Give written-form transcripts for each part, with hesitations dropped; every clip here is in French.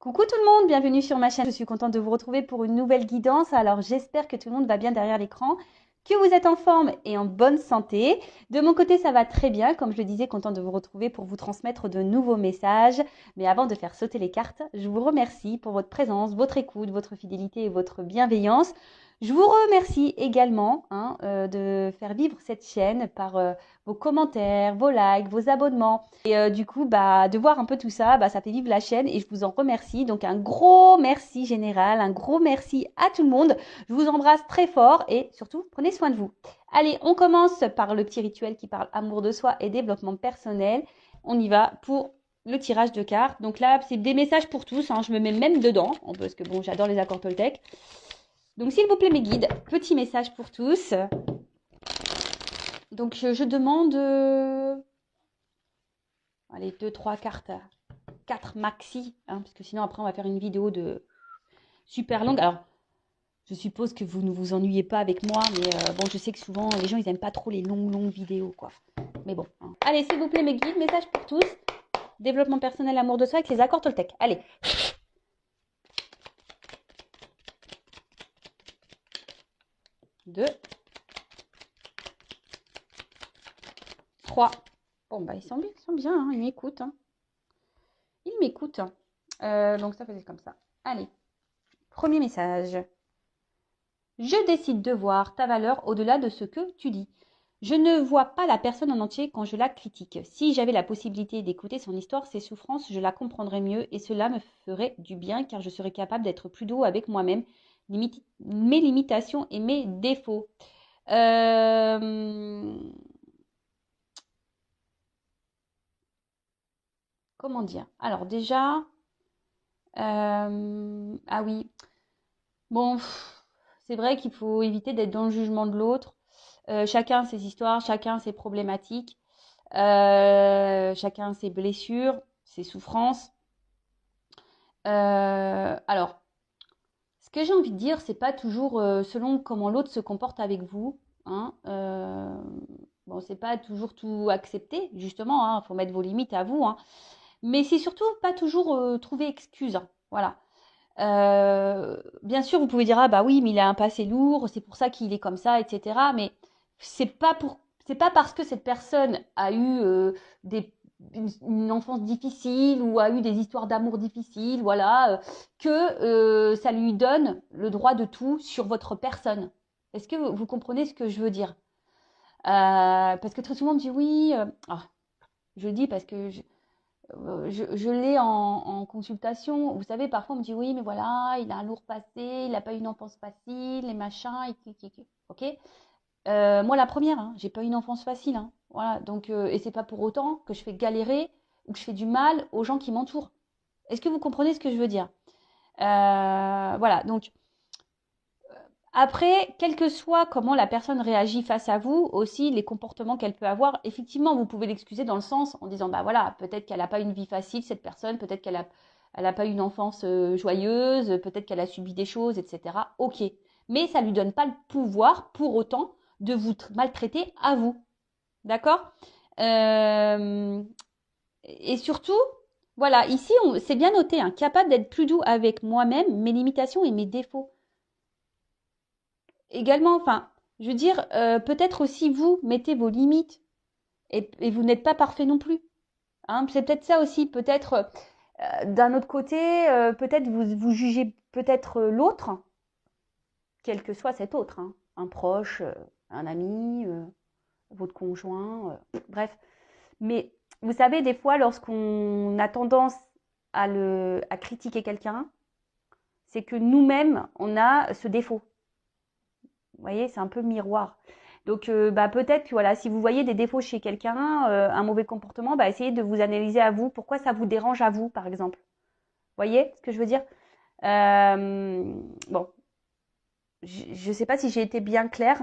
Coucou tout le monde, bienvenue sur ma chaîne. Je suis contente de vous retrouver pour une nouvelle guidance. Alors j'espère que tout le monde va bien derrière l'écran, que vous êtes en forme et en bonne santé. De mon côté, ça va très bien. Comme je le disais, contente de vous retrouver pour vous transmettre de nouveaux messages. Mais avant de faire sauter les cartes, je vous remercie pour votre présence, votre écoute, votre fidélité et votre bienveillance. Je vous remercie également de faire vivre cette chaîne par vos commentaires, vos likes, vos abonnements. Et du coup, de voir un peu tout ça, ça fait vivre la chaîne et je vous en remercie. Donc un gros merci général, un gros merci à tout le monde. Je vous embrasse très fort et surtout, prenez soin de vous. Allez, on commence par le petit rituel qui parle amour de soi et développement personnel. On y va pour le tirage de cartes. Donc là, c'est des messages pour tous. Je me mets même dedans parce que bon, j'adore les accords Toltec. Donc s'il vous plaît mes guides, petit message pour tous. Donc je demande allez, 2, 3 cartes, 4 maxi, parce que sinon après on va faire une vidéo de super longue. Alors je suppose que vous ne vous ennuyez pas avec moi, mais bon, je sais que souvent les gens ils aiment pas trop les longues vidéos quoi. Mais bon. Allez, s'il vous plaît mes guides, message pour tous. Développement personnel, amour de soi avec les accords Toltec. Allez. 2, 3. Bon ils sont bien, ils m'écoutent. Ils m'écoutent. Donc ça faisait comme ça. Allez. Premier message. Je décide de voir ta valeur au-delà de ce que tu dis. Je ne vois pas la personne en entier quand je la critique. Si j'avais la possibilité d'écouter son histoire, ses souffrances, je la comprendrais mieux et cela me ferait du bien car je serais capable d'être plus doux avec moi-même, mes limitations et mes défauts. Comment dire? Alors déjà, ah oui, bon, c'est vrai qu'il faut éviter d'être dans le jugement de l'autre. Chacun ses histoires, chacun ses problématiques, chacun ses blessures, ses souffrances. Alors, ce que j'ai envie de dire, c'est pas toujours selon comment l'autre se comporte avec vous. Bon, c'est pas toujours tout accepter, justement. Faut mettre vos limites à vous. Mais c'est surtout pas toujours trouver excuse. Voilà. Bien sûr, vous pouvez dire ah bah oui, mais il a un passé lourd, c'est pour ça qu'il est comme ça, etc. Mais c'est pas parce que cette personne a eu des une enfance difficile ou a eu des histoires d'amour difficiles, voilà, que ça lui donne le droit de tout sur votre personne. Est-ce que vous comprenez ce que je veux dire? Parce que très souvent on me dit oui, je le dis parce que je l'ai en consultation. Vous savez, parfois on me dit oui, mais voilà, il a un lourd passé, il n'a pas eu une enfance facile, les machins, ok. Moi, la première, j'ai pas eu une enfance facile, voilà. Donc, et c'est pas pour autant que je fais galérer ou que je fais du mal aux gens qui m'entourent. Est-ce que vous comprenez ce que je veux dire? Voilà. Donc, après, quel que soit comment la personne réagit face à vous, aussi les comportements qu'elle peut avoir, effectivement, vous pouvez l'excuser dans le sens en disant, bah voilà, peut-être qu'elle n'a pas une vie facile, cette personne, peut-être elle a pas eu une enfance joyeuse, peut-être qu'elle a subi des choses, etc. Ok. Mais ça ne lui donne pas le pouvoir, pour autant, de vous maltraiter à vous. D'accord? Euh, Et surtout, voilà, ici, c'est bien noté, capable d'être plus doux avec moi-même, mes limitations et mes défauts également, enfin, je veux dire, peut-être aussi vous mettez vos limites et vous n'êtes pas parfait non plus. C'est peut-être ça aussi. Peut-être d'un autre côté, peut-être vous jugez peut-être l'autre, quel que soit cet autre, un proche, un ami, votre conjoint, bref. Mais vous savez, des fois, lorsqu'on a tendance à critiquer quelqu'un, c'est que nous-mêmes, on a ce défaut. Vous voyez, c'est un peu miroir. Donc, peut-être que voilà, si vous voyez des défauts chez quelqu'un, un mauvais comportement, essayez de vous analyser à vous. Pourquoi ça vous dérange à vous, par exemple? Vous voyez ce que je veux dire? Bon, je ne sais pas si j'ai été bien claire,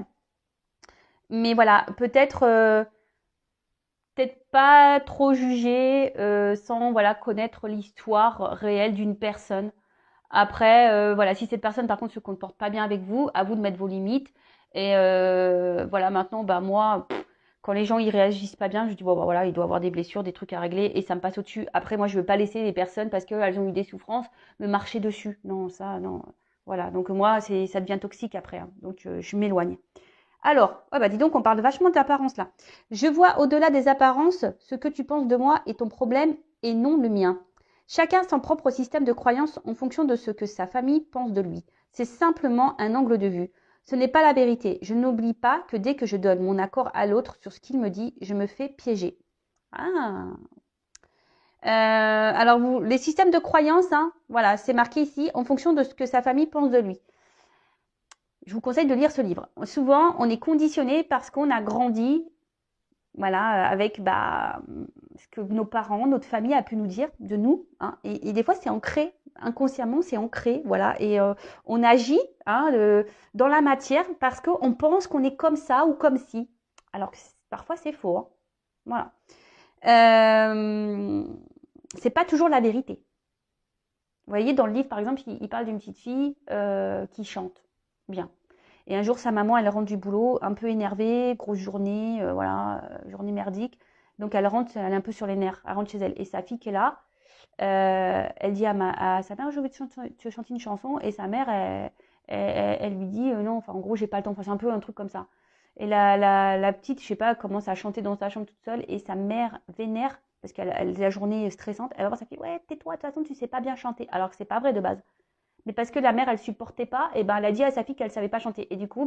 mais voilà, peut-être pas trop juger sans voilà connaître l'histoire réelle d'une personne. Après, voilà, si cette personne par contre se comporte pas bien avec vous, à vous de mettre vos limites. Et voilà, maintenant, moi, Quand les gens ils réagissent pas bien, je dis bon bah voilà, il doit avoir des blessures, des trucs à régler et ça me passe au-dessus. Après moi je veux pas laisser les personnes parce qu'elles ont eu des souffrances me marcher dessus. Non, ça non. Voilà, donc moi ça devient toxique après, hein. Donc je m'éloigne. Alors, oh bah dis donc on parle vachement d'apparence là. Je vois au-delà des apparences ce que tu penses de moi est ton problème et non le mien. Chacun son propre système de croyance en fonction de ce que sa famille pense de lui. C'est simplement un angle de vue. Ce n'est pas la vérité. Je n'oublie pas que dès que je donne mon accord à l'autre sur ce qu'il me dit, je me fais piéger. Ah. Alors les systèmes de croyance, hein, voilà, c'est marqué ici en fonction de ce que sa famille pense de lui. Je vous conseille de lire ce livre. Souvent, on est conditionné parce qu'on a grandi, voilà, avec ce que nos parents, notre famille a pu nous dire de nous, hein, et des fois c'est ancré inconsciemment, c'est ancré, voilà, et on agit, hein, dans la matière parce qu'on pense qu'on est comme ça ou comme si, alors que parfois c'est faux, hein. Voilà. C'est pas toujours la vérité. Vous voyez, dans le livre, par exemple, il parle d'une petite fille qui chante bien. Et un jour, sa maman, elle rentre du boulot, un peu énervée, grosse journée, voilà, journée merdique. Donc, elle rentre, elle est un peu sur les nerfs, elle rentre chez elle. Et sa fille qui est là, elle dit à sa mère, je vais te chanter une chanson. Et sa mère, elle lui dit, non, enfin, en gros, j'ai pas le temps. Enfin, c'est un peu un truc comme ça. Et la petite, je sais pas, commence à chanter dans sa chambre toute seule. Et sa mère vénère, parce qu'elle la journée stressante, elle va voir sa fille, ouais, tais-toi, de toute façon, tu sais pas bien chanter. Alors que c'est pas vrai de base. Mais parce que la mère, elle supportait pas, et ben elle a dit à sa fille qu'elle savait pas chanter. Et du coup,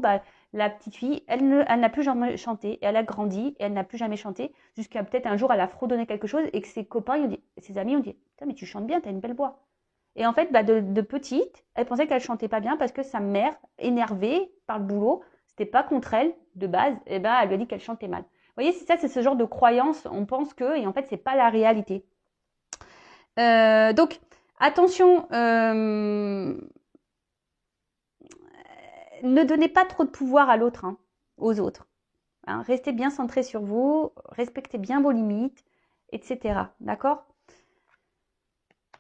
la petite fille, elle n'a plus jamais chanté. Et elle a grandi, et elle n'a plus jamais chanté. Jusqu'à peut-être un jour, elle a fredonné quelque chose, et que ses copains, ses amis ont dit, putain, mais tu chantes bien, t'as une belle voix. Et en fait, de petite, elle pensait qu'elle chantait pas bien parce que sa mère, énervée par le boulot, c'était pas contre elle, de base, et ben elle lui a dit qu'elle chantait mal. Vous voyez, c'est ce genre de croyance, on pense que, et en fait, c'est pas la réalité. Donc, attention, ne donnez pas trop de pouvoir à l'autre, hein, aux autres. Hein. Restez bien centré sur vous, respectez bien vos limites, etc. D'accord?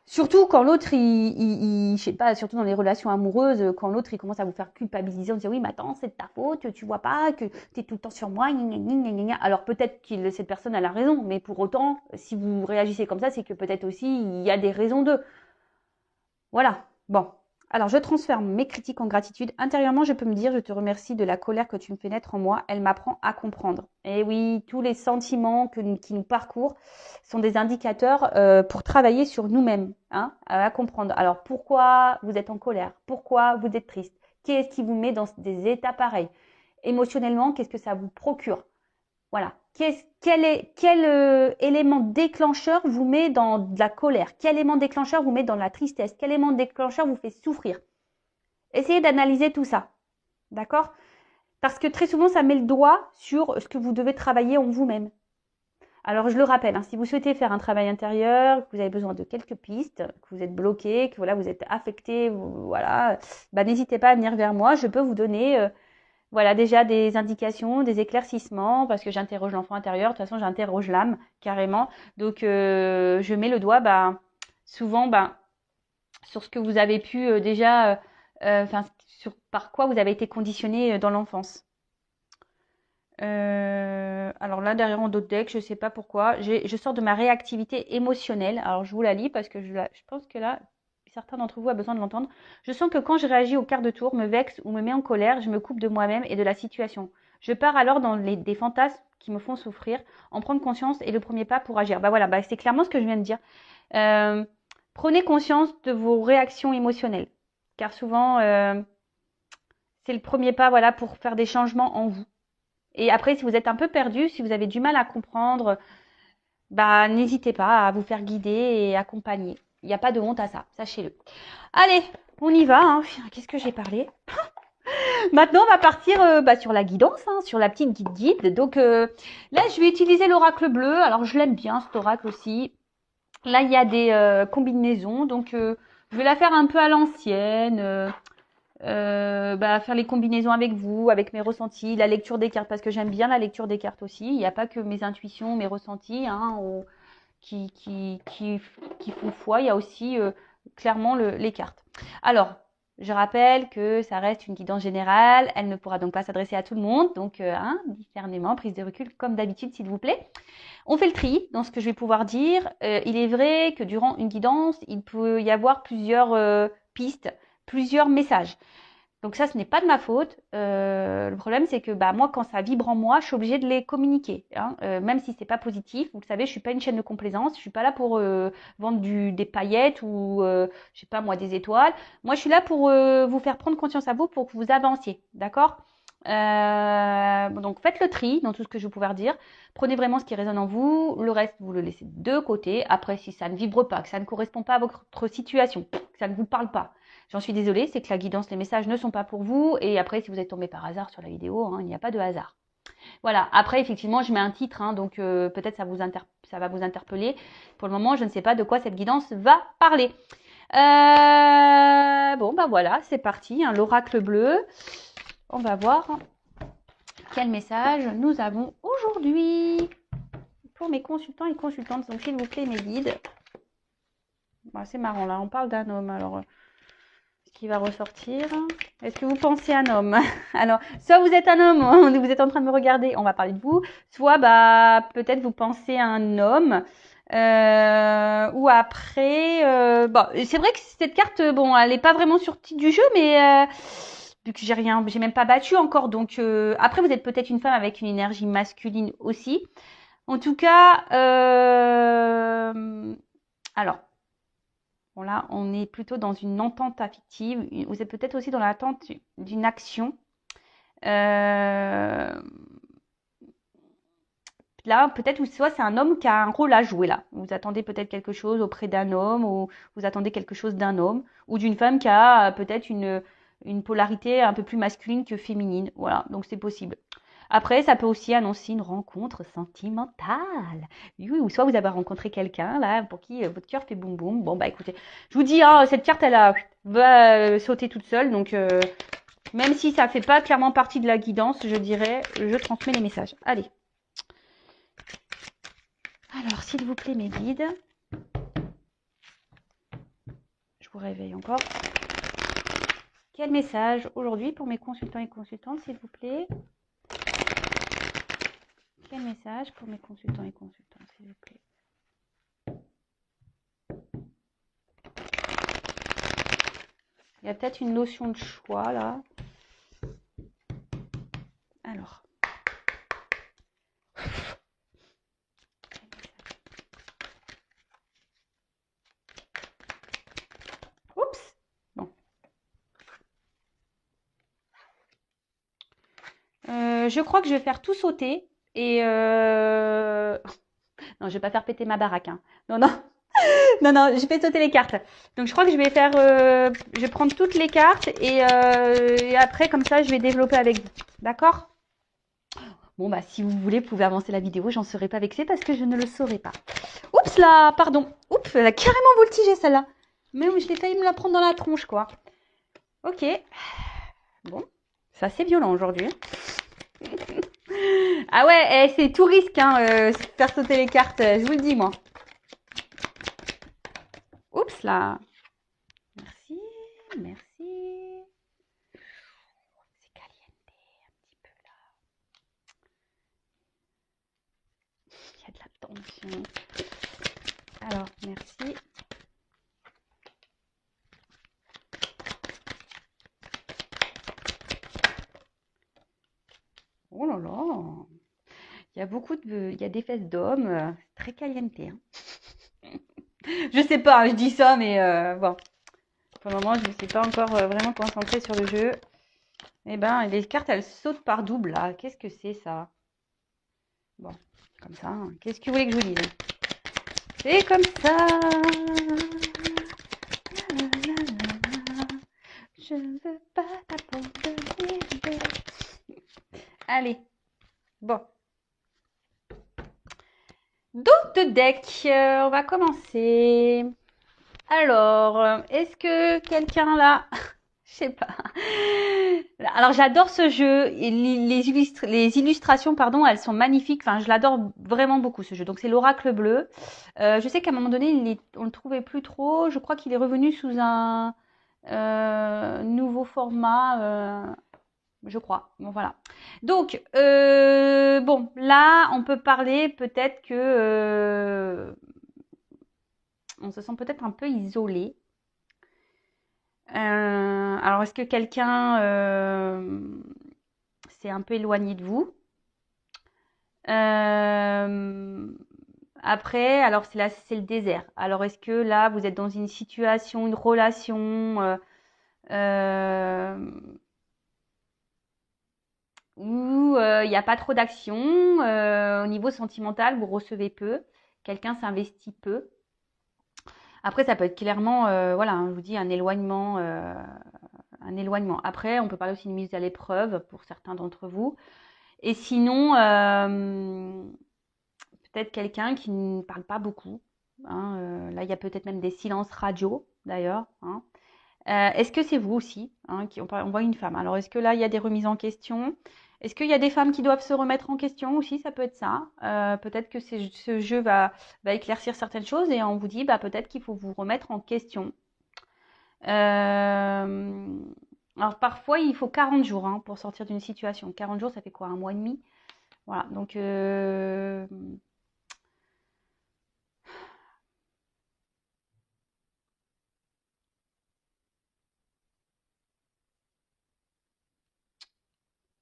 Surtout quand l'autre, je sais pas, surtout dans les relations amoureuses, quand l'autre il commence à vous faire culpabiliser, on dit oui, mais attends, c'est de ta faute, tu vois pas que tu es tout le temps sur moi, gna, gna, gna, gna, gna. Alors peut-être que cette personne elle a raison, mais pour autant, si vous réagissez comme ça, c'est que peut-être aussi il y a des raisons d'eux. Voilà. Bon. Alors, je transforme mes critiques en gratitude. Intérieurement, je peux me dire, je te remercie de la colère que tu me fais naître en moi. Elle m'apprend à comprendre. Et oui, tous les sentiments qui nous parcourent sont des indicateurs pour travailler sur nous-mêmes, hein, à comprendre. Alors, pourquoi vous êtes en colère? Pourquoi vous êtes triste? Qu'est-ce qui vous met dans des états pareils? Émotionnellement, qu'est-ce que ça vous procure? Voilà. Quel élément déclencheur vous met dans de la colère? Quel élément déclencheur vous met dans la tristesse? Quel élément déclencheur vous fait souffrir? Essayez d'analyser tout ça. D'accord? Parce que très souvent, ça met le doigt sur ce que vous devez travailler en vous-même. Alors, je le rappelle, hein, si vous souhaitez faire un travail intérieur, que vous avez besoin de quelques pistes, que vous êtes bloqué, que voilà, vous êtes affecté, voilà, n'hésitez pas à venir vers moi. Je peux vous donner voilà déjà des indications, des éclaircissements, parce que j'interroge l'enfant intérieur. De toute façon, j'interroge l'âme carrément. Donc, je mets le doigt, souvent, sur ce que vous avez pu déjà, sur par quoi vous avez été conditionné dans l'enfance. Alors là, derrière en d'autres decks, je sais pas pourquoi. Je sors de ma réactivité émotionnelle. Alors, je vous la lis parce que je pense que là, certains d'entre vous ont besoin de l'entendre. Je sens que quand je réagis au quart de tour, me vexe ou me mets en colère, je me coupe de moi-même et de la situation. Je pars alors dans des fantasmes qui me font souffrir. En prendre conscience est le premier pas pour agir. Voilà, c'est clairement ce que je viens de dire. Prenez conscience de vos réactions émotionnelles. Car souvent, c'est le premier pas, voilà, pour faire des changements en vous. Et après, si vous êtes un peu perdu, si vous avez du mal à comprendre, n'hésitez pas à vous faire guider et accompagner. Il n'y a pas de honte à ça, sachez-le. Allez, on y va. Hein. Qu'est-ce que j'ai parlé? Maintenant, on va partir sur la guidance, hein, sur la petite guide. Donc là, je vais utiliser l'oracle bleu. Alors, je l'aime bien, cet oracle aussi. Là, il y a des combinaisons. Donc, je vais la faire un peu à l'ancienne. Faire les combinaisons avec vous, avec mes ressentis, la lecture des cartes, parce que j'aime bien la lecture des cartes aussi. Il n'y a pas que mes intuitions, mes ressentis qui font foi, il y a aussi clairement les cartes. Alors, Je rappelle que ça reste une guidance générale, elle ne pourra donc pas s'adresser à tout le monde, donc discernement, prise de recul comme d'habitude s'il vous plaît. On fait le tri dans ce que je vais pouvoir dire. Il est vrai que durant une guidance, il peut y avoir plusieurs pistes, plusieurs messages. Donc ça, ce n'est pas de ma faute. Le problème, c'est que moi, quand ça vibre en moi, je suis obligée de les communiquer. Même si c'est pas positif. Vous le savez, je suis pas une chaîne de complaisance. Je suis pas là pour vendre des paillettes ou, je sais pas moi, des étoiles. Moi, je suis là pour vous faire prendre conscience à vous pour que vous avanciez. D'accord? Donc faites le tri dans tout ce que je vais pouvoir dire. Prenez vraiment ce qui résonne en vous. Le reste, vous le laissez de côté. Après, si ça ne vibre pas, que ça ne correspond pas à votre situation, que ça ne vous parle pas, j'en suis désolée, c'est que la guidance, les messages ne sont pas pour vous. Et après, si vous êtes tombé par hasard sur la vidéo, il n'y a pas de hasard. Voilà. Après, effectivement, je mets un titre, donc peut-être ça va vous interpeller. Pour le moment, je ne sais pas de quoi cette guidance va parler. Bon, voilà, c'est parti. L'oracle bleu. On va voir quel message nous avons aujourd'hui pour mes consultants et consultantes. Donc, s'il vous plaît, mes guides. C'est marrant, là, on parle d'un homme. Alors, ce qui va ressortir. Est-ce que vous pensez à un homme? Alors, soit vous êtes un homme, vous êtes en train de me regarder, on va parler de vous. Soit, peut-être vous pensez à un homme. Ou après... c'est vrai que cette carte, elle n'est pas vraiment sortie du jeu, mais... vu que j'ai même pas battu encore. Donc, après, vous êtes peut-être une femme avec une énergie masculine aussi. En tout cas, alors, là, on est plutôt dans une entente affective. Vous êtes peut-être aussi dans l'attente d'une action. Là, peut-être, soit c'est un homme qui a un rôle à jouer là. Vous attendez peut-être quelque chose auprès d'un homme, ou vous attendez quelque chose d'un homme, ou d'une femme qui a peut-être une polarité un peu plus masculine que féminine. Voilà, donc c'est possible. Après, ça peut aussi annoncer une rencontre sentimentale. Oui, ou soit vous avez rencontré quelqu'un là pour qui votre cœur fait boum boum. Bon, écoutez, je vous dis, cette carte, elle va sauter toute seule. Donc, même si ça ne fait pas clairement partie de la guidance, je dirais, je transmets les messages. Allez. Alors, s'il vous plaît, mes guides. Je vous réveille encore. Quel message aujourd'hui pour mes consultants et consultantes, s'il vous plaît? Quel message pour mes consultants et consultantes, s'il vous plaît? Il y a peut-être une notion de choix, là. Alors. Oups. Bon. Je crois que je vais faire tout sauter. Et non, je vais pas faire péter ma baraque. Non, non. Non, je fais sauter les cartes. Donc, je crois que je vais faire... je vais prendre toutes les cartes et après, comme ça, je vais développer avec vous. D'accord? Bon, si vous voulez, vous pouvez avancer la vidéo. J'en serai pas vexée parce que je ne le saurais pas. Oups là, pardon. Oups, elle a carrément voltigé celle-là. Même, je l'ai failli me la prendre dans la tronche, quoi. Ok. Bon, c'est assez violent aujourd'hui. Ah ouais, c'est tout risque, faire sauter les cartes. Je vous le dis, moi. Oups là. Merci, merci. C'est caliente un petit peu là. Il y a de la tension. Alors, merci. Oh là là. Il y a il y a des fesses d'hommes. Très caliente. Je sais pas, je dis ça, mais bon. Pour le moment, je ne suis pas encore vraiment concentrée sur le jeu. Eh ben, les cartes, elles sautent par double, là. Qu'est-ce que c'est, ça? Bon, comme ça. Qu'est-ce que vous voulez que je vous dise? C'est comme ça. Je ne veux pas t'abandonner. Allez. Bon. Donc, de deck, on va commencer. Alors, est-ce que quelqu'un là... Je sais pas. Alors, j'adore ce jeu. Les illustrations, pardon, elles sont magnifiques. Enfin, je l'adore vraiment beaucoup, ce jeu. Donc, c'est l'oracle bleu. Je sais qu'à un moment donné, on ne le trouvait plus trop. Je crois qu'il est revenu sous un Nouveau format, je crois. Bon, voilà. Donc, bon, là, on peut parler peut-être que on se sent peut-être un peu isolé. Alors, est-ce que quelqu'un s'est un peu éloigné de vous? Euh, Après, alors c'est là, c'est le désert. Alors, est-ce que là, vous êtes dans une situation, une relation euh, où il n'y a pas trop d'action au niveau sentimental, vous recevez peu, quelqu'un s'investit peu. Après, ça peut être clairement, voilà, hein, je vous dis, un éloignement, un éloignement. Après, on peut parler aussi d'une mise à l'épreuve pour certains d'entre vous. Et sinon, peut-être quelqu'un qui ne parle pas beaucoup, hein, là, il y a peut-être même des silences radio, d'ailleurs, hein. Est-ce que c'est vous aussi, hein, on voit une femme. Alors, est-ce que là, il y a des remises en question? Est-ce qu'il y a des femmes qui doivent se remettre en question aussi? Ça peut être ça. Peut-être que ce jeu va éclaircir certaines choses et on vous dit, bah, peut-être qu'il faut vous remettre en question. Euh, alors, parfois, il faut 40 jours hein, pour sortir d'une situation. 40 jours, ça fait quoi? Un mois et demi? Voilà. Donc,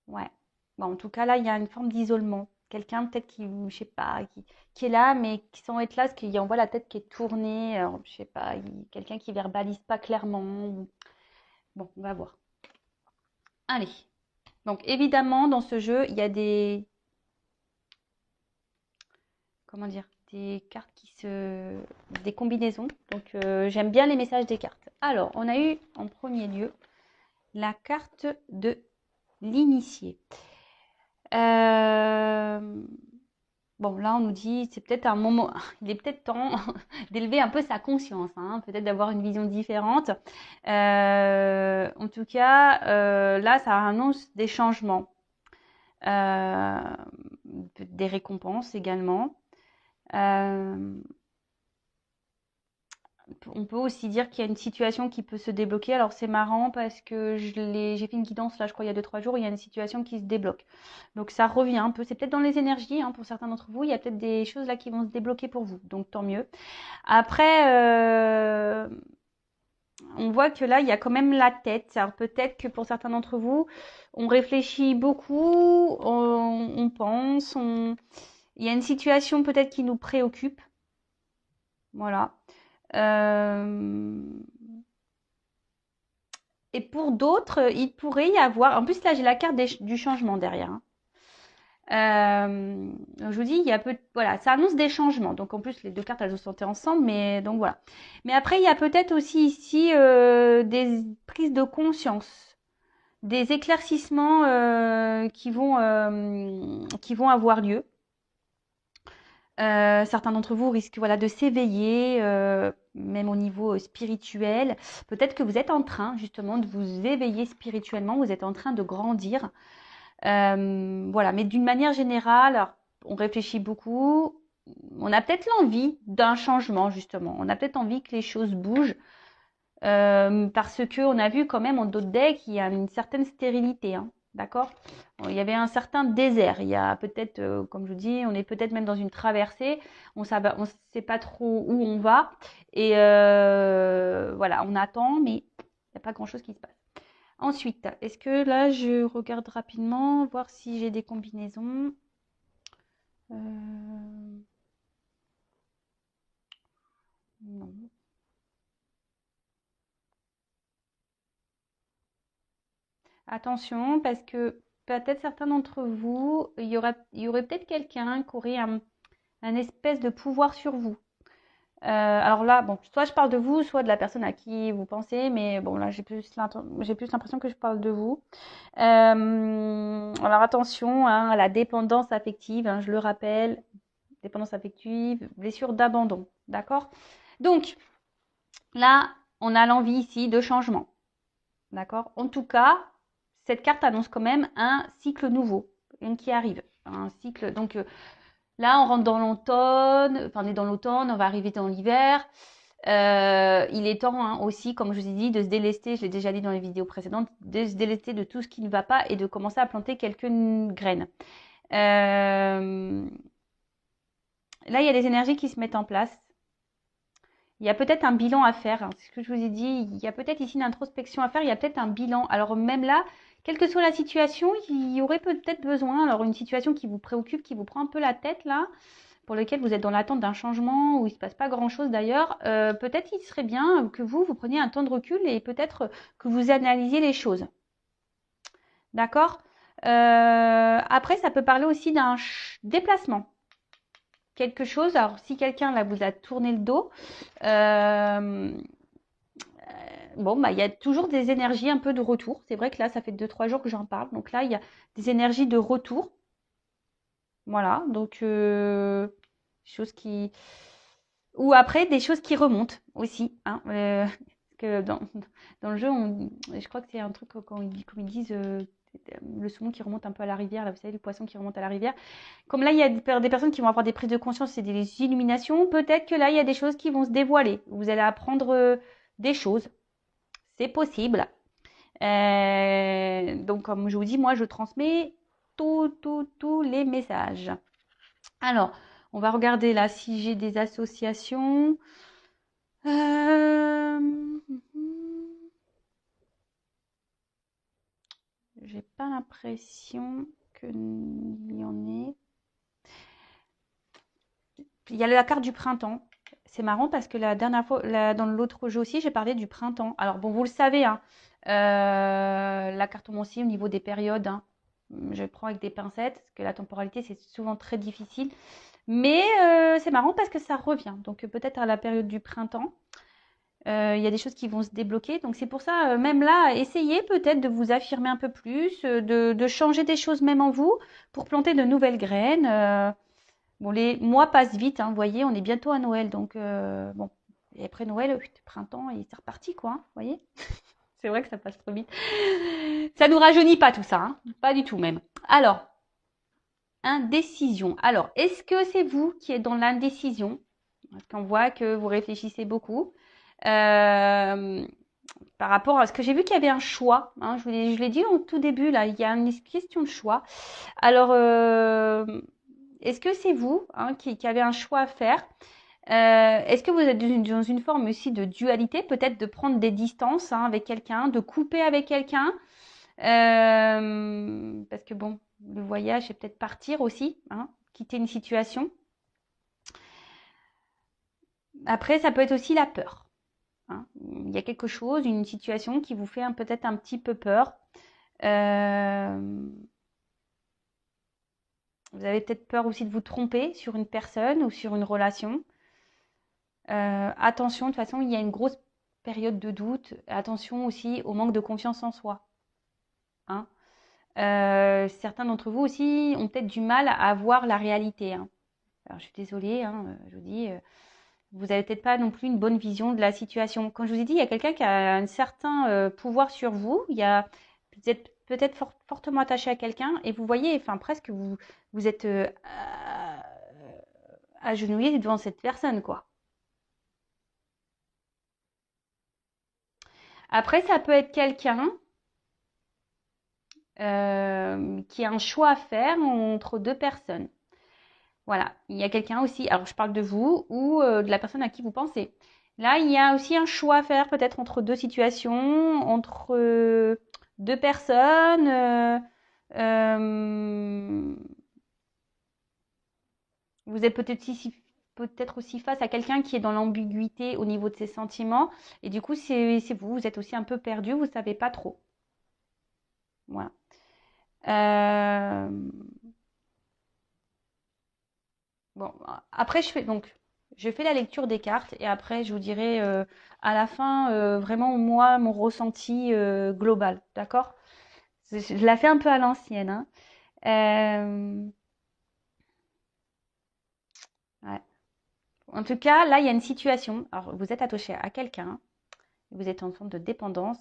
ouais. Bon, en tout cas, là, il y a une forme d'isolement. Quelqu'un peut-être qui, je sais pas, qui est là, mais qui sans être là, parce qu'il envoie la tête qui est tournée. Alors, je sais pas, quelqu'un qui verbalise pas clairement. Bon, on va voir. Allez. Donc, évidemment, dans ce jeu, il y a comment dire, des cartes des combinaisons. Donc, j'aime bien les messages des cartes. Alors, on a eu en premier lieu la carte de l'initié. Euh, Bon, là, on nous dit, c'est peut-être un moment, il est peut-être temps d'élever un peu sa conscience, hein, peut-être d'avoir une vision différente. En tout cas, là, ça annonce des changements, euh, des récompenses également. Euh, on peut aussi dire qu'il y a une situation qui peut se débloquer. Alors c'est marrant parce que j'ai fait une guidance là, je crois, il y a 2-3 jours, il y a une situation qui se débloque. Donc ça revient un peu. C'est peut-être dans les énergies, hein, pour certains d'entre vous, il y a peut-être des choses là qui vont se débloquer pour vous. Donc tant mieux. Après, on voit que là, il y a quand même la tête. Alors peut-être que pour certains d'entre vous, on réfléchit beaucoup, on pense, il y a une situation peut-être qui nous préoccupe. Voilà. Euh, Et pour d'autres, il pourrait y avoir. En plus, là, j'ai la carte du changement derrière, hein. Je vous dis, il y a voilà, ça annonce des changements. Donc en plus, les deux cartes, elles se sont ensemble, mais donc voilà. Mais après, il y a peut-être aussi ici des prises de conscience, des éclaircissements qui vont avoir lieu. Certains d'entre vous risquent voilà, de s'éveiller, même au niveau spirituel. Peut-être que vous êtes en train justement de vous éveiller spirituellement, vous êtes en train de grandir. Voilà, mais d'une manière générale, alors, on réfléchit beaucoup. On a peut-être l'envie d'un changement justement. On a peut-être envie que les choses bougent. Parce que on a vu quand même en d'autres decks, il y a une certaine stérilité, hein, d'accord? Il y avait un certain désert. Il y a peut-être, comme je vous dis, on est peut-être même dans une traversée. On ne sait pas trop où on va. Et voilà, on attend, mais il n'y a pas grand-chose qui se passe. Ensuite, est-ce que là, je regarde rapidement, voir si j'ai des combinaisons. Non. Attention, parce que peut-être certains d'entre vous, il y aurait peut-être quelqu'un qui aurait un espèce de pouvoir sur vous. Alors là, bon, soit je parle de vous, soit de la personne à qui vous pensez, mais bon, là, j'ai plus l'impression que je parle de vous. Alors attention hein, à la dépendance affective, hein, je le rappelle, dépendance affective, blessure d'abandon, d'accord? Donc, là, on a l'envie ici de changement, d'accord? En tout cas, cette carte annonce quand même un cycle nouveau, une qui arrive, un cycle. Donc là, on rentre dans l'automne, enfin on est dans l'automne, on va arriver dans l'hiver. Il est temps hein, aussi, comme je vous ai dit, de se délester, je l'ai déjà dit dans les vidéos précédentes, de se délester de tout ce qui ne va pas et de commencer à planter quelques graines. Là, il y a des énergies qui se mettent en place. Il y a peut-être un bilan à faire. Hein. C'est ce que je vous ai dit. Il y a peut-être ici une introspection à faire. Il y a peut-être un bilan. Alors même là, quelle que soit la situation, il y aurait peut-être besoin. Alors une situation qui vous préoccupe, qui vous prend un peu la tête là, pour lequel vous êtes dans l'attente d'un changement où il ne se passe pas grand-chose d'ailleurs, peut-être il serait bien que vous preniez un temps de recul et peut-être que vous analysiez les choses. D'accord. Après, ça peut parler aussi d'un déplacement. Quelque chose, alors si quelqu'un là vous a tourné le dos, bon, bah, il y a toujours des énergies un peu de retour. C'est vrai que là, ça fait 2-3 jours que j'en parle. Donc là, il y a des énergies de retour. Voilà, donc choses qui... Ou après, des choses qui remontent aussi. Hein, que dans le jeu, je crois que c'est un truc quand comme ils disent le saumon qui remonte un peu à la rivière, là, vous savez, le poisson qui remonte à la rivière. Comme là, il y a des personnes qui vont avoir des prises de conscience et des illuminations, peut-être que là, il y a des choses qui vont se dévoiler. Vous allez apprendre des choses. C'est possible. Donc, comme je vous dis, moi, je transmets tous les messages. Alors, on va regarder là si j'ai des associations. J'ai pas l'impression qu'il y en ait. Il y a la carte du printemps. C'est marrant parce que la dernière fois, dans l'autre jeu aussi, j'ai parlé du printemps. Alors bon, vous le savez, hein, la carte aussi au niveau des périodes, hein, je prends avec des pincettes parce que la temporalité c'est souvent très difficile. Mais c'est marrant parce que ça revient. Donc peut-être à la période du printemps, il y a des choses qui vont se débloquer. Donc c'est pour ça, même là, essayez peut-être de vous affirmer un peu plus, de changer des choses même en vous pour planter de nouvelles graines. Bon, les mois passent vite, hein, vous voyez, on est bientôt à Noël, donc bon. Et après Noël, printemps, et c'est reparti, quoi, hein, vous voyez. C'est vrai que ça passe trop vite. Ça nous rajeunit pas tout ça, hein, pas du tout même. Alors, indécision. Alors, est-ce que c'est vous qui êtes dans l'indécision? Parce qu'on voit que vous réfléchissez beaucoup. Par rapport à ce que j'ai vu qu'il y avait un choix. Hein, je l'ai dit au tout début, là, il y a une question de choix. Alors, est-ce que c'est vous hein, qui avez un choix à faire? Est-ce que vous êtes dans une forme aussi de dualité, peut-être de prendre des distances hein, avec quelqu'un, de couper avec quelqu'un? Parce que bon, le voyage, c'est peut-être partir aussi, hein, quitter une situation. Après, ça peut être aussi la peur. Hein. Il y a quelque chose, une situation qui vous fait peut-être un petit peu peur. Vous avez peut-être peur aussi de vous tromper sur une personne ou sur une relation. Attention, de toute façon, il y a une grosse période de doute. Attention aussi au manque de confiance en soi. Hein. Certains d'entre vous aussi ont peut-être du mal à voir la réalité. Hein. Alors, je suis désolée, hein, je vous dis, vous n'avez peut-être pas non plus une bonne vision de la situation. Comme je vous ai dit, il y a quelqu'un qui a un certain pouvoir sur vous. Vous êtes peut-être fortement attaché à quelqu'un et vous voyez, enfin presque vous êtes agenouillé devant cette personne, quoi. Après, ça peut être quelqu'un qui a un choix à faire entre deux personnes. Voilà, il y a quelqu'un aussi, alors je parle de vous ou de la personne à qui vous pensez. Là, il y a aussi un choix à faire peut-être entre deux situations, entre deux personnes. Euh, vous êtes peut-être aussi face à quelqu'un qui est dans l'ambiguïté au niveau de ses sentiments. Et du coup, c'est vous, vous êtes aussi un peu perdu, vous ne savez pas trop. Voilà. Euh, Bon, après, je fais la lecture des cartes et après, je vous dirai à la fin vraiment moi mon ressenti global, d'accord? Je la fais un peu à l'ancienne, hein. Euh, ouais. En tout cas, là, il y a une situation. Alors, vous êtes attaché à quelqu'un, vous êtes en forme de dépendance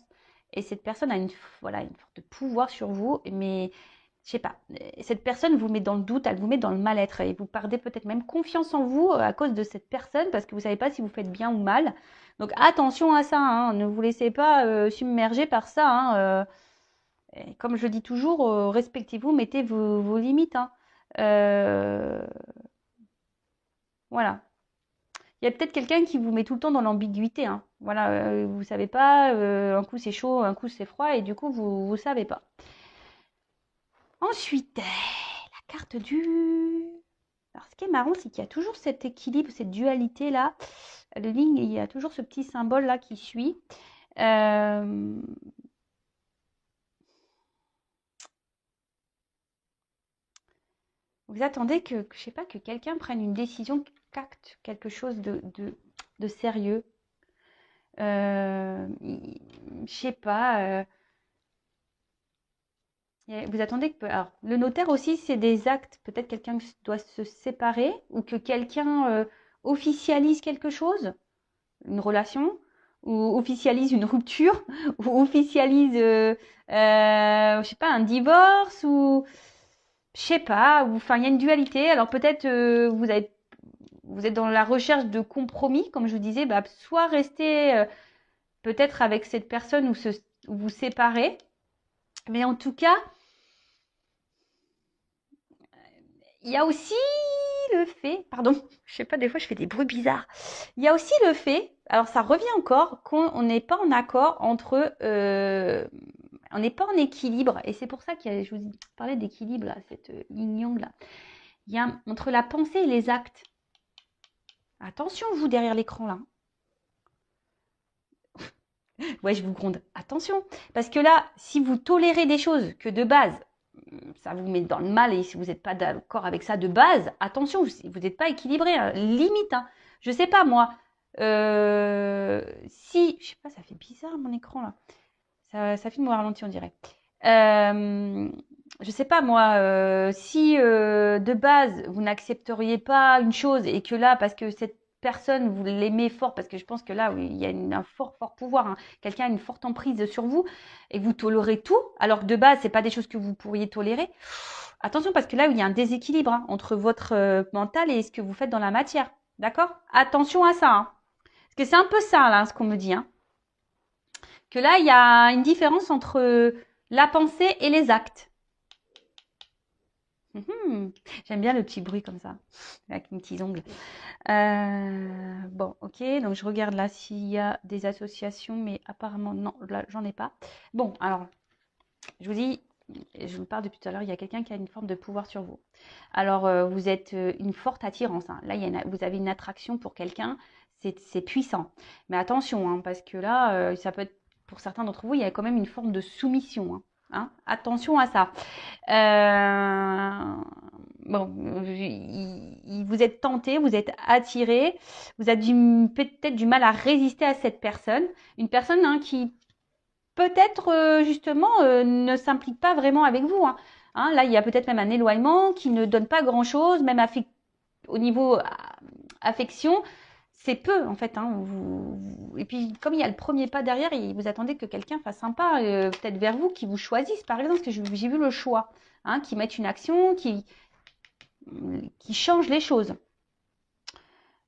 et cette personne a voilà, une forme de pouvoir sur vous, mais je sais pas, cette personne vous met dans le doute, elle vous met dans le mal-être et vous perdez peut-être même confiance en vous à cause de cette personne parce que vous savez pas si vous faites bien ou mal. Donc attention à ça, hein, ne vous laissez pas submerger par ça. Hein, et comme je dis toujours, respectez-vous, mettez vos limites. Hein. Euh, voilà. Il y a peut-être quelqu'un qui vous met tout le temps dans l'ambiguïté. Hein. Voilà, vous savez pas, un coup c'est chaud, un coup c'est froid et du coup vous savez pas. Ensuite, la carte du... Alors, ce qui est marrant, c'est qu'il y a toujours cet équilibre, cette dualité-là. Le ligne, il y a toujours ce petit symbole-là qui suit. Euh, Vous attendez que, je sais pas, que quelqu'un prenne une décision, qu'acte quelque chose de sérieux. Je sais pas. Vous attendez que... Alors, le notaire aussi, c'est des actes. Peut-être quelqu'un doit se séparer ou que quelqu'un officialise quelque chose. Une relation ou officialise une rupture ou officialise je sais pas un divorce ou je sais pas ou enfin il y a une dualité alors peut-être vous êtes dans la recherche de compromis comme je vous disais bah, soit rester peut-être avec cette personne ou vous séparer mais en tout cas il y a aussi le fait, pardon, je sais pas, des fois je fais des bruits bizarres. Il y a aussi le fait, alors ça revient encore, qu'on n'est pas en accord entre, on n'est pas en équilibre, et c'est pour ça que je vous parlais d'équilibre là, cette yin yang là. Il y a entre la pensée et les actes. Attention vous derrière l'écran là. Ouais, je vous gronde. Attention, parce que là, si vous tolérez des choses que de base ça vous met dans le mal et si vous n'êtes pas d'accord avec ça de base, attention, vous n'êtes pas équilibré, hein, limite. Hein. Je sais pas moi, si, je sais pas, ça fait bizarre mon écran là, ça filme au ralenti on dirait. Je sais pas moi, si de base vous n'accepteriez pas une chose et que là, parce que cette personne vous l'aimez fort, parce que je pense que là, oui, il y a un fort pouvoir, hein. Quelqu'un a une forte emprise sur vous et vous tolérez tout, alors que de base, c'est pas des choses que vous pourriez tolérer. Attention, parce que là, il y a un déséquilibre hein, entre votre mental et ce que vous faites dans la matière. D'accord? Attention à ça. Hein. Parce que c'est un peu ça, là, ce qu'on me dit. Hein. Que là, il y a une différence entre la pensée et les actes. J'aime bien le petit bruit comme ça, avec mes petits ongles. Bon, ok, donc je regarde là s'il y a des associations, mais apparemment non, là j'en ai pas. Bon, alors, je vous dis, je vous parle depuis tout à l'heure, il y a quelqu'un qui a une forme de pouvoir sur vous. Alors, vous êtes une forte attirance. Hein. Là, vous avez une attraction pour quelqu'un, c'est puissant. Mais attention, hein, parce que là, ça peut être, pour certains d'entre vous, il y a quand même une forme de soumission. Hein. Hein. Attention à ça. Bon, vous êtes tenté, vous êtes attiré, vous avez peut-être du mal à résister à cette personne. Une personne hein, qui peut-être justement ne s'implique pas vraiment avec vous. Hein. Hein, là, il y a peut-être même un éloignement qui ne donne pas grand-chose, même au niveau affection, c'est peu en fait. Hein, et puis comme il y a le premier pas derrière, vous attendez que quelqu'un fasse sympa, peut-être vers vous, qui vous choisisse par exemple, parce que j'ai vu le choix, hein, qui mette une action, qui change les choses.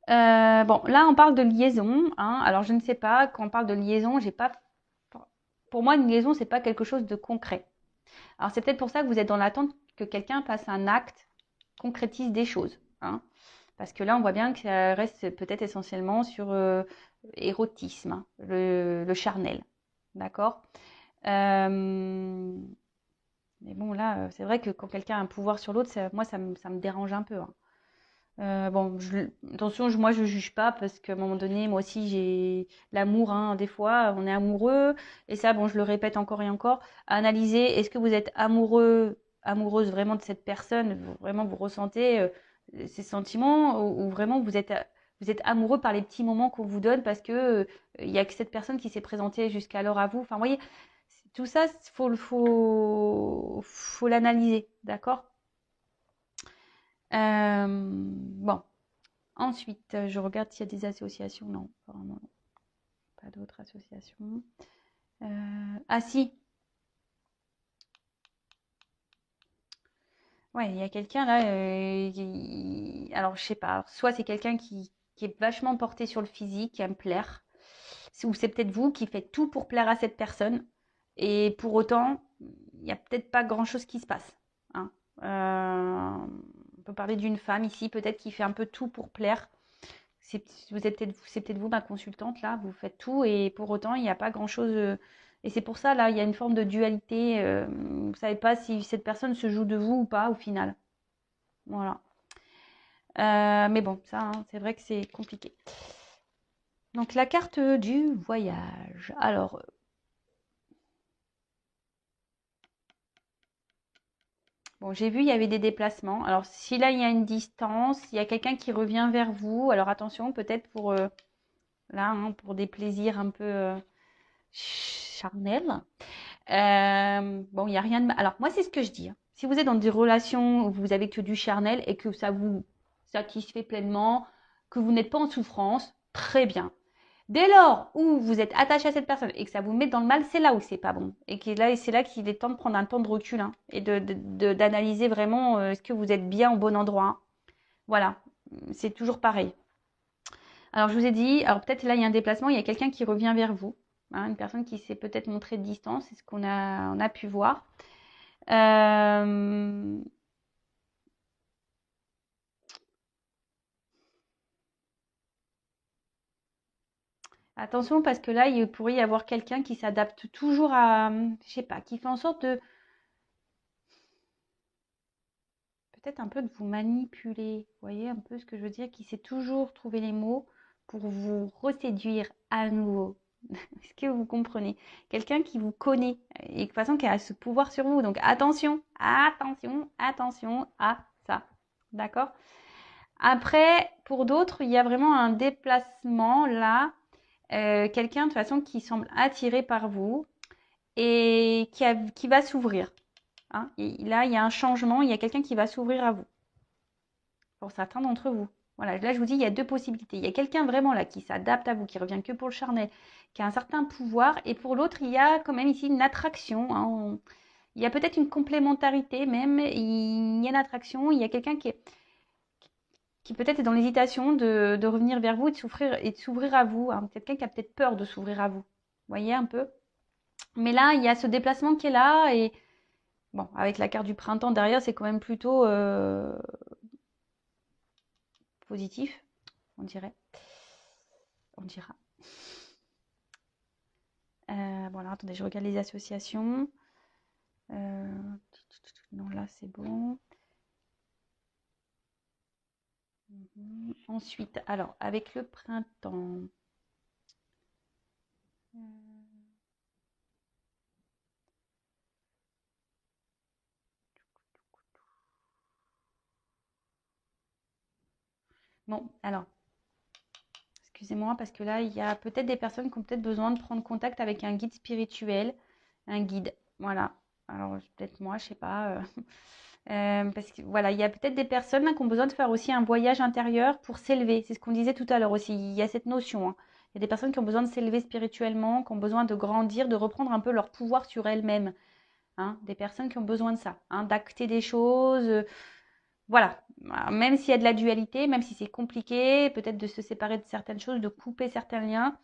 Bon, là on parle de liaison. Hein, alors je ne sais pas, quand on parle de liaison, j'ai pas. Pour moi, une liaison, c'est pas quelque chose de concret. Alors c'est peut-être pour ça que vous êtes dans l'attente que quelqu'un passe un acte, concrétise des choses. Hein. Parce que là, on voit bien que ça reste peut-être essentiellement sur érotisme, hein, le charnel. D'accord. Mais bon, là, c'est vrai que quand quelqu'un a un pouvoir sur l'autre, moi, ça me dérange un peu. Hein. Bon, attention, moi je juge pas parce qu'à un moment donné, moi aussi j'ai l'amour. Hein, des fois, on est amoureux et ça, bon, je le répète encore et encore. Analyser, est-ce que vous êtes amoureux, amoureuse vraiment de cette personne, vraiment vous ressentez ces sentiments ou vraiment vous êtes amoureux par les petits moments qu'on vous donne parce que il y a que cette personne qui s'est présentée jusqu'alors à vous. Enfin, vous voyez, tout ça, faut l'analyser, d'accord? Bon. Ensuite, je regarde s'il y a des associations. Non, apparemment, non. Pas d'autres associations. Ah si, Ouais, il y a quelqu'un là, alors je sais pas, alors, soit c'est quelqu'un qui est vachement porté sur le physique, qui aime plaire, ou c'est peut-être vous qui faites tout pour plaire à cette personne, et pour autant, il n'y a peut-être pas grand-chose qui se passe, hein. On peut parler d'une femme ici, peut-être qui fait un peu tout pour plaire. C'est peut-être vous, ma consultante, là, vous faites tout, et pour autant, il n'y a pas grand-chose. Et c'est pour ça, là, il y a une forme de dualité. Vous ne savez pas si cette personne se joue de vous ou pas, au final. Voilà. Mais bon, ça, hein, c'est vrai que c'est compliqué. Donc, la carte du voyage. Alors, bon, j'ai vu, il y avait des déplacements. Alors, si là, il y a une distance, il y a quelqu'un qui revient vers vous. Alors, attention, peut-être pour, là, hein, pour des plaisirs un peu charnels. Bon, il n'y a rien de mal. Alors, moi, c'est ce que je dis, hein. Si vous êtes dans des relations où vous avez que du charnel et que ça vous satisfait pleinement, que vous n'êtes pas en souffrance, très bien. Dès lors où vous êtes attaché à cette personne et que ça vous met dans le mal, c'est là où c'est pas bon. Et c'est là qu'il est temps de prendre un temps de recul, hein, et d'analyser vraiment est-ce que vous êtes bien au bon endroit, hein. Voilà, c'est toujours pareil. Alors, je vous ai dit, alors peut-être là, il y a un déplacement, il y a quelqu'un qui revient vers vous, hein, une personne qui s'est peut-être montrée de distance, c'est ce on a pu voir. Euh, Attention parce que là, il pourrait y avoir quelqu'un qui s'adapte toujours à, je sais pas, qui fait en sorte de peut-être un peu de vous manipuler. Vous voyez un peu ce que je veux dire, qui sait toujours trouver les mots pour vous reséduire à nouveau. Est-ce que vous comprenez? Quelqu'un qui vous connaît et de toute façon qui a ce pouvoir sur vous. Donc attention, attention, attention à ça. D'accord? Après, pour d'autres, il y a vraiment un déplacement là. Quelqu'un de toute façon qui semble attiré par vous et qui va s'ouvrir, hein. Et là, il y a un changement, il y a quelqu'un qui va s'ouvrir à vous, pour certains d'entre vous. Voilà, là je vous dis, il y a deux possibilités. Il y a quelqu'un vraiment là qui s'adapte à vous, qui revient que pour le charnel, qui a un certain pouvoir, et pour l'autre, il y a quand même ici une attraction, hein. Il y a peut-être une complémentarité même, il y a une attraction, il y a quelqu'un qui peut-être est dans l'hésitation de revenir vers vous et de s'ouvrir à vous, hein. Quelqu'un qui a peut-être peur de s'ouvrir à vous. Vous voyez un peu? Mais là, il y a ce déplacement qui est là et bon, avec la carte du printemps derrière, c'est quand même plutôt positif, on dirait. On dira. Voilà, attendez, je regarde les associations. Euh, non, là, c'est bon. Ensuite, alors, avec le printemps. Bon, alors, excusez-moi, parce que là, il y a peut-être des personnes qui ont peut-être besoin de prendre contact avec un guide spirituel, un guide. Voilà. Alors, peut-être moi, je sais pas. Parce que voilà, il y a peut-être des personnes là, qui ont besoin de faire aussi un voyage intérieur pour s'élever. C'est ce qu'on disait tout à l'heure aussi. Il y a cette notion, hein. Il y a des personnes qui ont besoin de s'élever spirituellement, qui ont besoin de grandir, de reprendre un peu leur pouvoir sur elles-mêmes, hein. Des personnes qui ont besoin de ça, hein, d'acter des choses. Voilà. Même s'il y a de la dualité, même si c'est compliqué, peut-être de se séparer de certaines choses, de couper certains liens.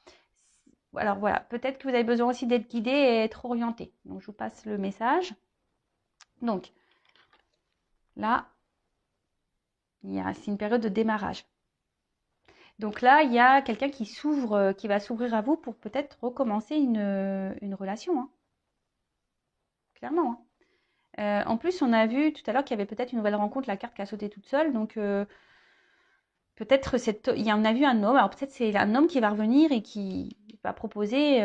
Alors voilà, peut-être que vous avez besoin aussi d'être guidé et être orienté. Donc je vous passe le message. Donc là, c'est une période de démarrage. Donc là, il y a quelqu'un qui s'ouvre, qui va s'ouvrir à vous pour peut-être recommencer une relation, hein, clairement, hein. En plus, on a vu tout à l'heure qu'il y avait peut-être une nouvelle rencontre, la carte qui a sauté toute seule. Donc peut-être il y en a vu un homme. Alors peut-être c'est un homme qui va revenir et qui va proposer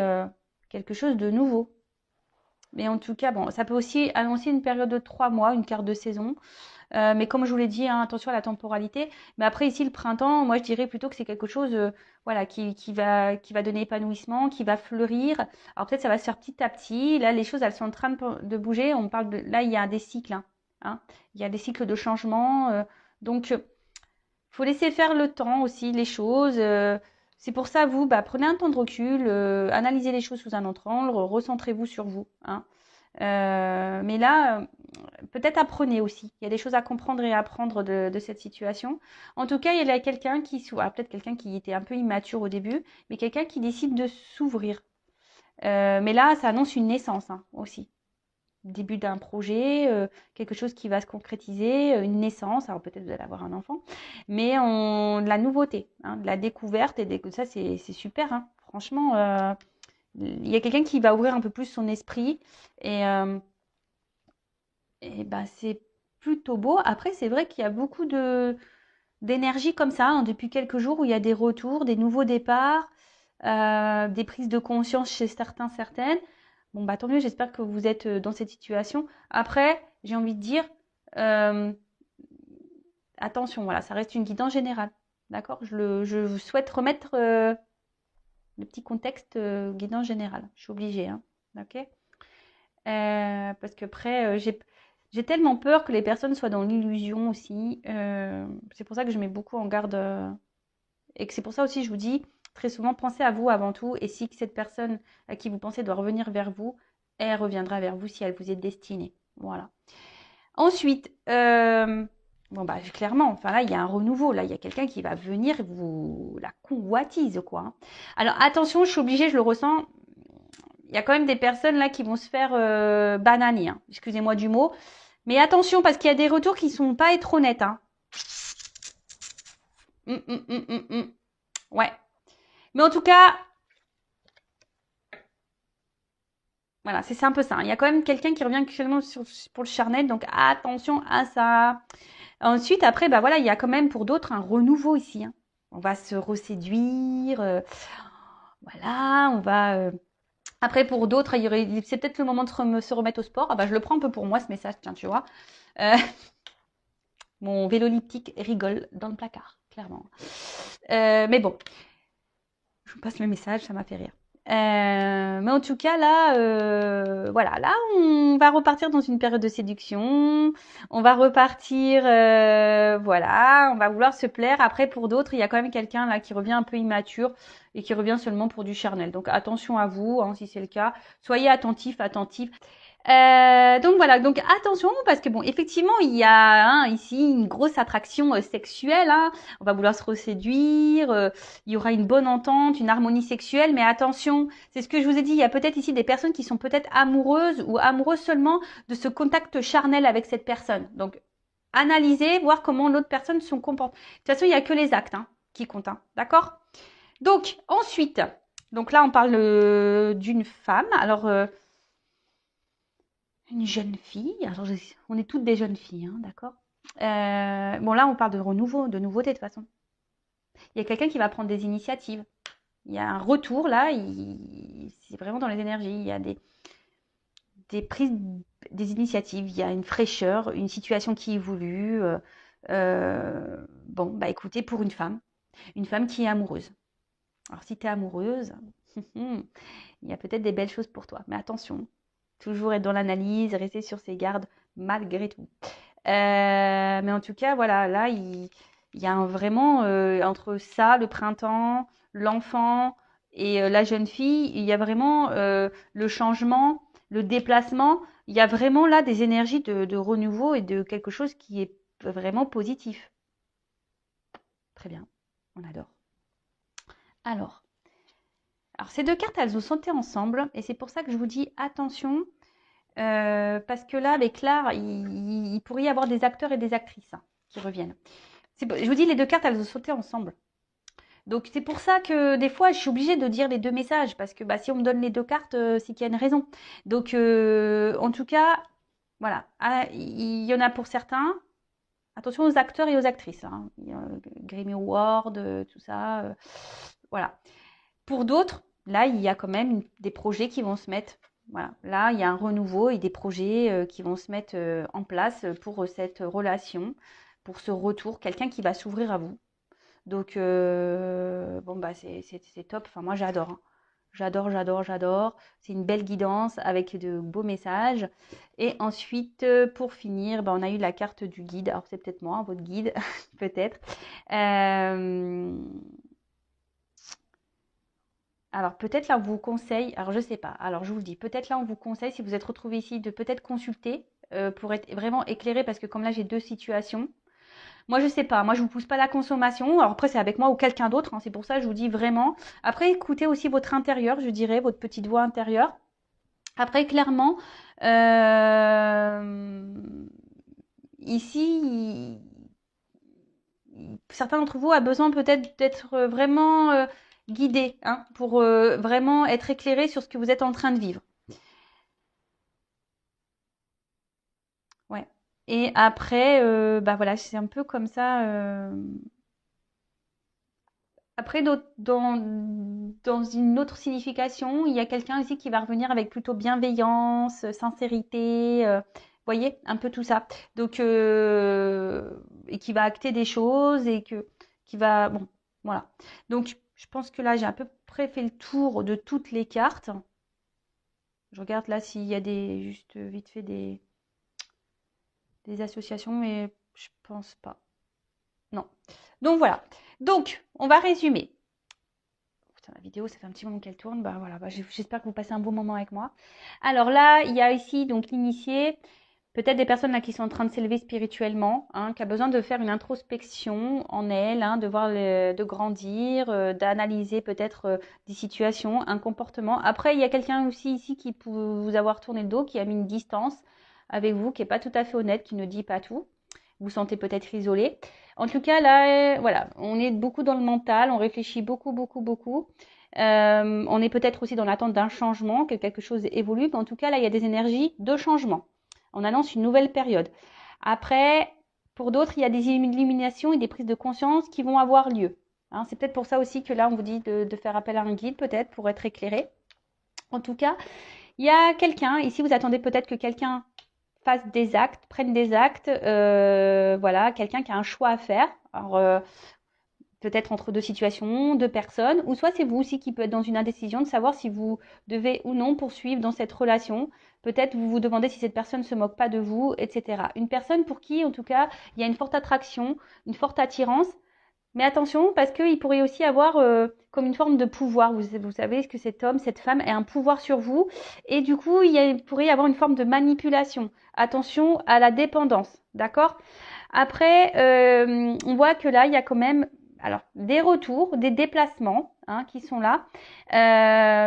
quelque chose de nouveau. Mais en tout cas, bon, ça peut aussi annoncer une période de 3 mois, une carte de saison. Mais comme je vous l'ai dit, hein, attention à la temporalité. Mais après, ici, le printemps, moi, je dirais plutôt que c'est quelque chose voilà, qui va donner épanouissement, qui va fleurir. Alors peut-être ça va se faire petit à petit. Là, les choses, elles sont en train de bouger. On parle là, il y a des cycles, hein, hein. Il y a des cycles de changement. Donc, faut laisser faire le temps aussi, les choses. C'est pour ça, vous, bah, prenez un temps de recul, analysez les choses sous un autre angle, recentrez-vous sur vous, hein. Mais là, peut-être apprenez aussi. Il y a des choses à comprendre et à apprendre de cette situation. En tout cas, il y a quelqu'un qui, peut-être quelqu'un qui était un peu immature au début, mais quelqu'un qui décide de s'ouvrir. Mais là, ça annonce une naissance hein, aussi. Début d'un projet, quelque chose qui va se concrétiser, une naissance. Alors peut-être vous allez avoir un enfant, mais de la nouveauté, hein, de la découverte et ça, c'est super. Hein. Franchement, il y a quelqu'un qui va ouvrir un peu plus son esprit et ben, c'est plutôt beau. Après, c'est vrai qu'il y a beaucoup d'énergie comme ça hein, depuis quelques jours où il y a des retours, des nouveaux départs, des prises de conscience chez certains, certaines. Bon, bah tant mieux, j'espère que vous êtes dans cette situation. Après, j'ai envie de dire, euh, attention, voilà, ça reste une guidance générale. D'accord? Je souhaite remettre le petit contexte guidance générale. Je suis obligée, hein. Ok? Parce qu'après, j'ai tellement peur que les personnes soient dans l'illusion aussi. C'est pour ça que je mets beaucoup en garde. Et que c'est pour ça aussi, je vous dis, très souvent, pensez à vous avant tout. Et si cette personne à qui vous pensez doit revenir vers vous, elle reviendra vers vous si elle vous est destinée. Voilà. Ensuite, bon bah clairement, enfin là, il y a un renouveau. Là, il y a quelqu'un qui va venir vous la convoitise, quoi. Hein. Alors attention, je suis obligée, je le ressens. Il y a quand même des personnes là qui vont se faire bananer. Hein. Excusez-moi du mot. Mais attention, parce qu'il y a des retours qui sont pas être honnêtes. Hein. Ouais. Mais en tout cas, voilà, c'est un peu ça. Il y a quand même quelqu'un qui revient actuellement pour le charnel, donc attention à ça. Ensuite, après, bah voilà, il y a quand même pour d'autres un renouveau ici. Hein. On va se reséduire. Voilà, on va. Après, pour d'autres, c'est peut-être le moment de se remettre au sport. Ah bah, je le prends un peu pour moi ce message, tiens, tu vois. Euh, mon vélo elliptique rigole dans le placard, clairement. Mais bon, je vous passe le message, ça m'a fait rire. Mais en tout cas, là, voilà, là, on va repartir dans une période de séduction. On va repartir, voilà, on va vouloir se plaire. Après, pour d'autres, il y a quand même quelqu'un là qui revient un peu immature et qui revient seulement pour du charnel. Donc, attention à vous, hein, si c'est le cas. Soyez attentifs, attentifs. Donc voilà, donc attention parce que bon, effectivement, il y a hein, ici une grosse attraction sexuelle. Hein. On va vouloir se reséduire. Il y aura une bonne entente, une harmonie sexuelle, mais attention, c'est ce que je vous ai dit. Il y a peut-être ici des personnes qui sont peut-être amoureuses ou amoureuses seulement de ce contact charnel avec cette personne. Donc analysez, voir comment l'autre personne se comporte. De toute façon, il y a que les actes hein, qui comptent, hein, d'accord? Donc ensuite, donc là on parle d'une femme. Alors une jeune fille. Alors, on est toutes des jeunes filles, hein, d'accord. Bon, là, on parle de renouveau, de nouveauté de toute façon. Il y a quelqu'un qui va prendre des initiatives. Il y a un retour là. C'est vraiment dans les énergies. Il y a des prises, des initiatives. Il y a une fraîcheur, une situation qui est voulue. Bon, bah écoutez, pour une femme qui est amoureuse. Alors, si tu es amoureuse, il y a peut-être des belles choses pour toi. Mais attention, toujours être dans l'analyse, rester sur ses gardes malgré tout. Mais en tout cas, voilà, là, il y a vraiment entre ça, le printemps, l'enfant et la jeune fille, il y a vraiment le changement, le déplacement. Il y a vraiment là des énergies de renouveau et de quelque chose qui est vraiment positif. Très bien, on adore. Alors, alors ces deux cartes, elles ont sauté ensemble et c'est pour ça que je vous dis attention. Parce que là, avec l'art, il pourrait y avoir des acteurs et des actrices hein, qui reviennent. Je vous dis, les deux cartes, elles ont sauté ensemble. Donc, c'est pour ça que des fois, je suis obligée de dire les deux messages. Parce que bah, si on me donne les deux cartes, c'est qu'il y a une raison. Donc, en tout cas, voilà. Ah, il y en a pour certains. Attention aux acteurs et aux actrices. Hein. Grammy Award, tout ça. Voilà. Pour d'autres, là, il y a quand même des projets qui vont se mettre. Voilà. Là, il y a un renouveau et des projets qui vont se mettre en place pour cette relation, pour ce retour, quelqu'un qui va s'ouvrir à vous. Donc, bon, bah, c'est top. Enfin, moi, j'adore. Hein. J'adore, j'adore, j'adore. C'est une belle guidance avec de beaux messages. Et ensuite, pour finir, bah, on a eu la carte du guide. Alors, c'est peut-être moi, votre guide, peut-être. Euh, Alors peut-être là on vous conseille, alors je sais pas, alors je vous le dis, peut-être là on vous conseille si vous êtes retrouvé ici de peut-être consulter pour être vraiment éclairé, parce que comme là j'ai deux situations. Moi, je sais pas. Moi, je vous pousse pas à la consommation. Alors après, c'est avec moi ou quelqu'un d'autre, hein. C'est pour ça que je vous dis vraiment. Après, écoutez aussi votre intérieur, je dirais, votre petite voix intérieure. Après, clairement, ici, certains d'entre vous ont besoin peut-être d'être vraiment guidés, hein, pour vraiment être éclairés sur ce que vous êtes en train de vivre. Ouais. Et après, bah voilà, c'est un peu comme ça. Après, dans une autre signification, il y a quelqu'un ici qui va revenir avec plutôt bienveillance, sincérité, voyez, un peu tout ça. Donc, et qui va acter des choses et qui va, bon, voilà. Donc, je pense que là, j'ai à peu près fait le tour de toutes les cartes. Je regarde là s'il y a juste vite fait des associations, mais je pense pas. Non. Donc voilà. Donc, on va résumer. Putain, la vidéo, ça fait un petit moment qu'elle tourne. Bah voilà, bah, j'espère que vous passez un bon moment avec moi. Alors là, il y a ici donc l'initié, peut-être des personnes là qui sont en train de s'élever spirituellement, hein, qui a besoin de faire une introspection en elle, hein, de voir de grandir, d'analyser peut-être des situations, un comportement. Après, il y a quelqu'un aussi ici qui peut vous avoir tourné le dos, qui a mis une distance avec vous, qui n'est pas tout à fait honnête, qui ne dit pas tout. Vous sentez peut-être isolé. En tout cas, là, voilà, on est beaucoup dans le mental, on réfléchit beaucoup, beaucoup, beaucoup. On est peut-être aussi dans l'attente d'un changement, que quelque chose évolue. Mais en tout cas, là, il y a des énergies de changement. On annonce une nouvelle période. Après, pour d'autres, il y a des illuminations et des prises de conscience qui vont avoir lieu. Hein, c'est peut-être pour ça aussi que là, on vous dit de faire appel à un guide, peut-être, pour être éclairé. En tout cas, il y a quelqu'un, ici, vous attendez peut-être que quelqu'un fasse des actes, prenne des actes, voilà, quelqu'un qui a un choix à faire. Alors, peut-être entre deux situations, deux personnes, ou soit c'est vous aussi qui peut être dans une indécision de savoir si vous devez ou non poursuivre dans cette relation. Peut-être vous vous demandez si cette personne ne se moque pas de vous, etc. Une personne pour qui, en tout cas, il y a une forte attraction, une forte attirance. Mais attention, parce qu'il pourrait aussi avoir comme une forme de pouvoir. Vous savez que cet homme, cette femme, a un pouvoir sur vous. Et du coup, il pourrait y avoir une forme de manipulation. Attention à la dépendance. D'accord? Après, on voit que là, il y a quand même alors, des retours, des déplacements, hein, qui sont là.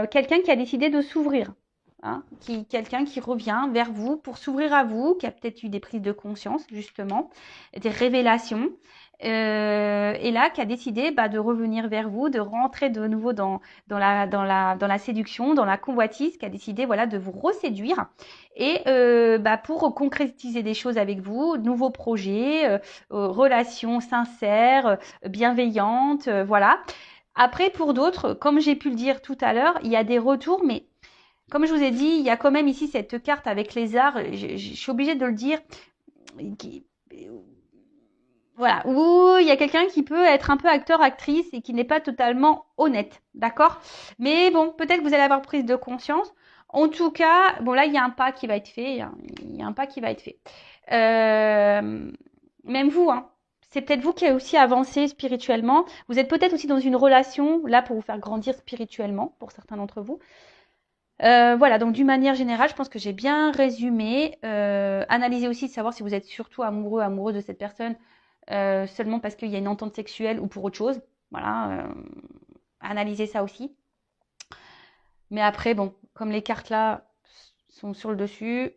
Quelqu'un qui a décidé de s'ouvrir. Hein, quelqu'un qui revient vers vous pour s'ouvrir à vous, qui a peut-être eu des prises de conscience, justement, des révélations. Et là, qui a décidé de revenir vers vous, de rentrer de nouveau dans la séduction, dans la convoitise, qui a décidé voilà, de vous reséduire. Et pour concrétiser des choses avec vous, nouveaux projets, relations sincères, bienveillantes, voilà. Après, pour d'autres, comme j'ai pu le dire tout à l'heure, il y a des retours, mais comme je vous ai dit, il y a quand même ici cette carte avec les arts, je suis obligée de le dire, qui, voilà, où il y a quelqu'un qui peut être un peu acteur, actrice et qui n'est pas totalement honnête, d'accord? Mais bon, peut-être que vous allez avoir prise de conscience. En tout cas, bon là, il y a un pas qui va être fait, hein. Il y a un pas qui va être fait. Même vous, hein. C'est peut-être vous qui avez aussi avancé spirituellement. Vous êtes peut-être aussi dans une relation, là, pour vous faire grandir spirituellement, pour certains d'entre vous. Voilà, donc d'une manière générale, je pense que j'ai bien résumé. Analysez aussi de savoir si vous êtes surtout amoureux, amoureuse de cette personne seulement parce qu'il y a une entente sexuelle ou pour autre chose. Voilà, analysez ça aussi. Mais après, bon, comme les cartes là sont sur le dessus,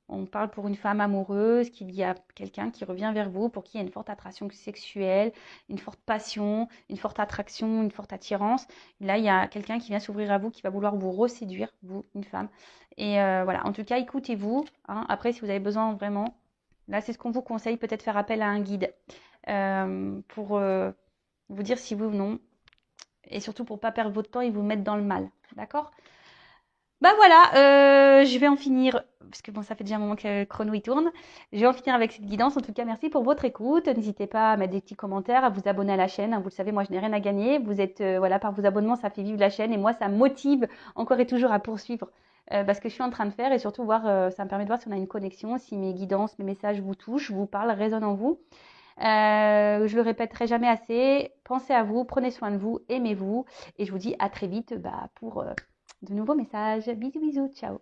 on parle pour une femme amoureuse, qu'il y a quelqu'un qui revient vers vous, pour qui il y a une forte attraction sexuelle, une forte passion, une forte attraction, une forte attirance. Là, il y a quelqu'un qui vient s'ouvrir à vous, qui va vouloir vous reséduire, vous, une femme. Et voilà, en tout cas, écoutez-vous. Hein. Après, si vous avez besoin vraiment, là, c'est ce qu'on vous conseille, peut-être faire appel à un guide pour vous dire si oui ou non. Et surtout pour ne pas perdre votre temps et vous mettre dans le mal. D'accord? Bah voilà, je vais en finir, parce que bon, ça fait déjà un moment que le chrono il tourne. Je vais en finir avec cette guidance. En tout cas, merci pour votre écoute. N'hésitez pas à mettre des petits commentaires, à vous abonner à la chaîne. Hein, vous le savez, moi, je n'ai rien à gagner. Vous êtes, voilà, par vos abonnements, ça fait vivre la chaîne et moi, ça me motive encore et toujours à poursuivre ce que je suis en train de faire et surtout voir, ça me permet de voir si on a une connexion, si mes guidances, mes messages vous touchent, vous parlent, résonnent en vous. Je le répéterai jamais assez. Pensez à vous, prenez soin de vous, aimez-vous et je vous dis à très vite pour de nouveaux messages. Bisous, bisous, ciao.